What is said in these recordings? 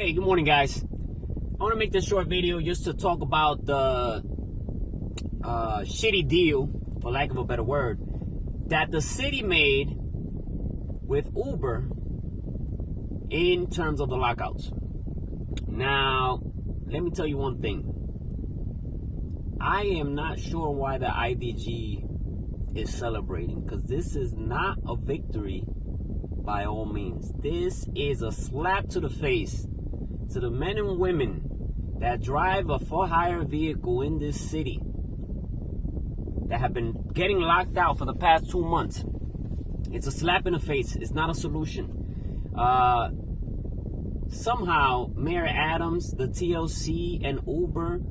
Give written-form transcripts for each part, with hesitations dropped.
Hey, good morning, guys. I want to make this short video just to talk about the shitty deal, for lack of a better word, that the city made with Uber in terms of the lockouts. Now, let me tell you one thing. I am not sure why the IDG is celebrating, because this is not a victory by all means. This is a slap to the face to the men and women that drive a for-hire vehicle in this city that have been getting locked out for the past 2 months. It's a slap in the face. It's not a solution. Somehow, Mayor Adams, the TLC, and Uber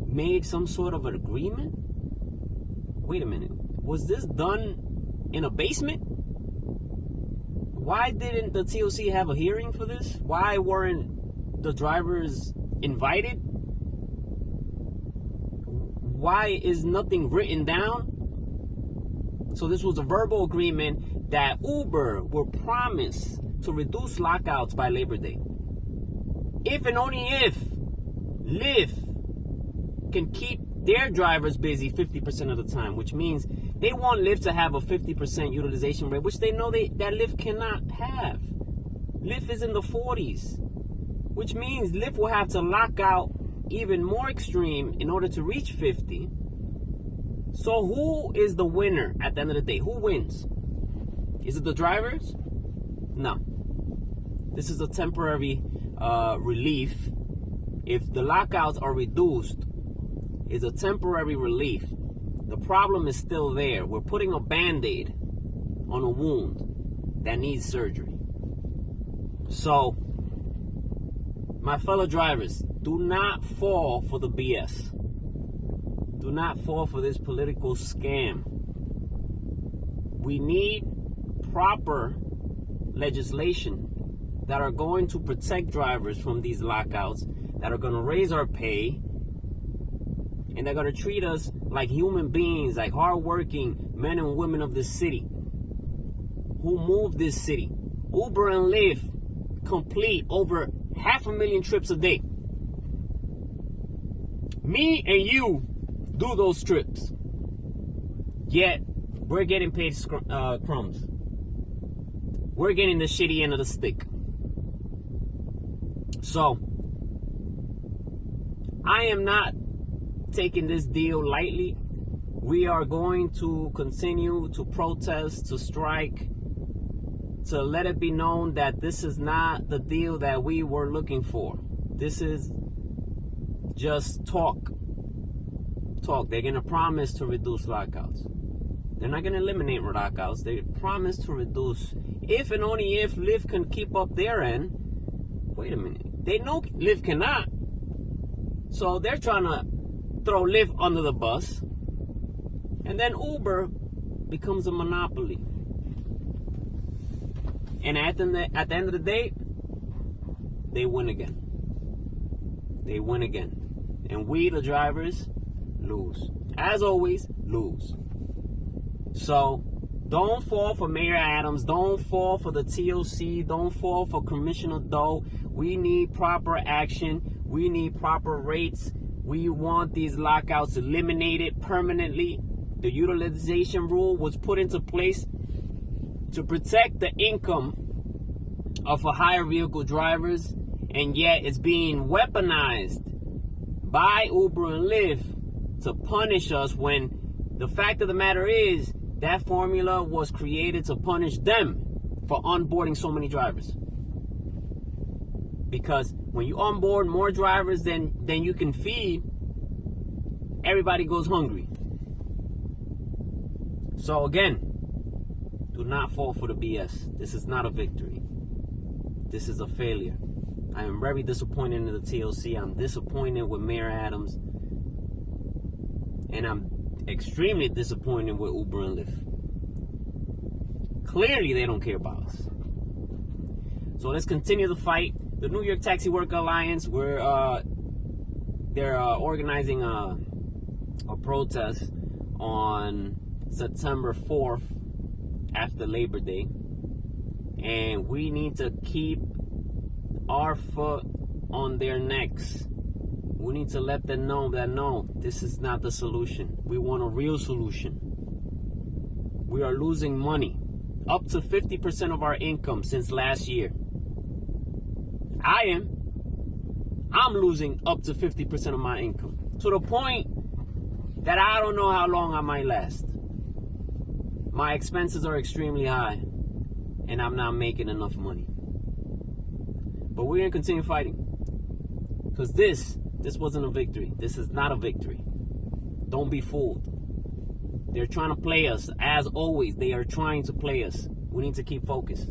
made some sort of an agreement. Wait a minute. Was this done in a basement? Why didn't the TLC have a hearing for this? Why weren't the drivers invited? Why is nothing written down? So this was a verbal agreement that Uber will promise to reduce lockouts by Labor Day. If and only if Lyft can keep their drivers busy 50% of the time, which means they want Lyft to have a 50% utilization rate, which they know that Lyft cannot have. Lyft is in the 40s, which means Lyft will have to lock out even more extreme in order to reach 50. So who is the winner at the end of the day? Who wins? Is it the drivers? No. This is a temporary relief. If the lockouts are reduced, it's a temporary relief. The problem is still there. We're putting a Band-Aid on a wound that needs surgery. So, my fellow drivers, do not fall for the BS. Do not fall for this political scam. We need proper legislation that are going to protect drivers from these lockouts, that are going to raise our pay, and they're going to treat us like human beings, like hardworking men and women of this city who move this city. Uber and Lyft complete over 500,000 trips a day. Me and you do those trips. Yet, we're getting paid crumbs. We're getting the shitty end of the stick. So, I am not taking this deal lightly. We are going to continue to protest, to strike, to let it be known that this is not the deal that we were looking for. This is just talk. They're going to promise to reduce lockouts. They're not going to eliminate lockouts. They promise to reduce. If and only if Lyft can keep up their end. Wait a minute. They know Lyft cannot. So they're trying to throw Lyft under the bus. And then Uber becomes a monopoly. And at the end of the day, they win again. They win again. And we, the drivers, lose. As always, lose. So, don't fall for Mayor Adams. Don't fall for the TLC. Don't fall for Commissioner Doe. We need proper action. We need proper rates. We want these lockouts eliminated permanently. The utilization rule was put into place to protect the income of hire vehicle drivers, and yet it's being weaponized by Uber and Lyft to punish us, when the fact of the matter is that formula was created to punish them for onboarding so many drivers. Because when you onboard more drivers than you can feed, everybody goes hungry. So again, do not fall for the BS. This is not a victory. This is a failure. I am very disappointed in the TLC. I'm disappointed with Mayor Adams. And I'm extremely disappointed with Uber and Lyft. Clearly, they don't care about us. So let's continue the fight. The New York Taxi Worker Alliance, they're organizing a protest on September 4th after Labor Day. And we need to keep our foot on their necks. We need to let them know that no, this is not the solution. We want a real solution. We are losing money, up to 50% of our income since last year. I'm losing up to 50% of my income, to the point that I don't know how long I might last. My expenses are extremely high, and I'm not making enough money. But we're going to continue fighting, because this wasn't a victory. This is not a victory. Don't be fooled. They're trying to play us. As always, they are trying to play us. We need to keep focused.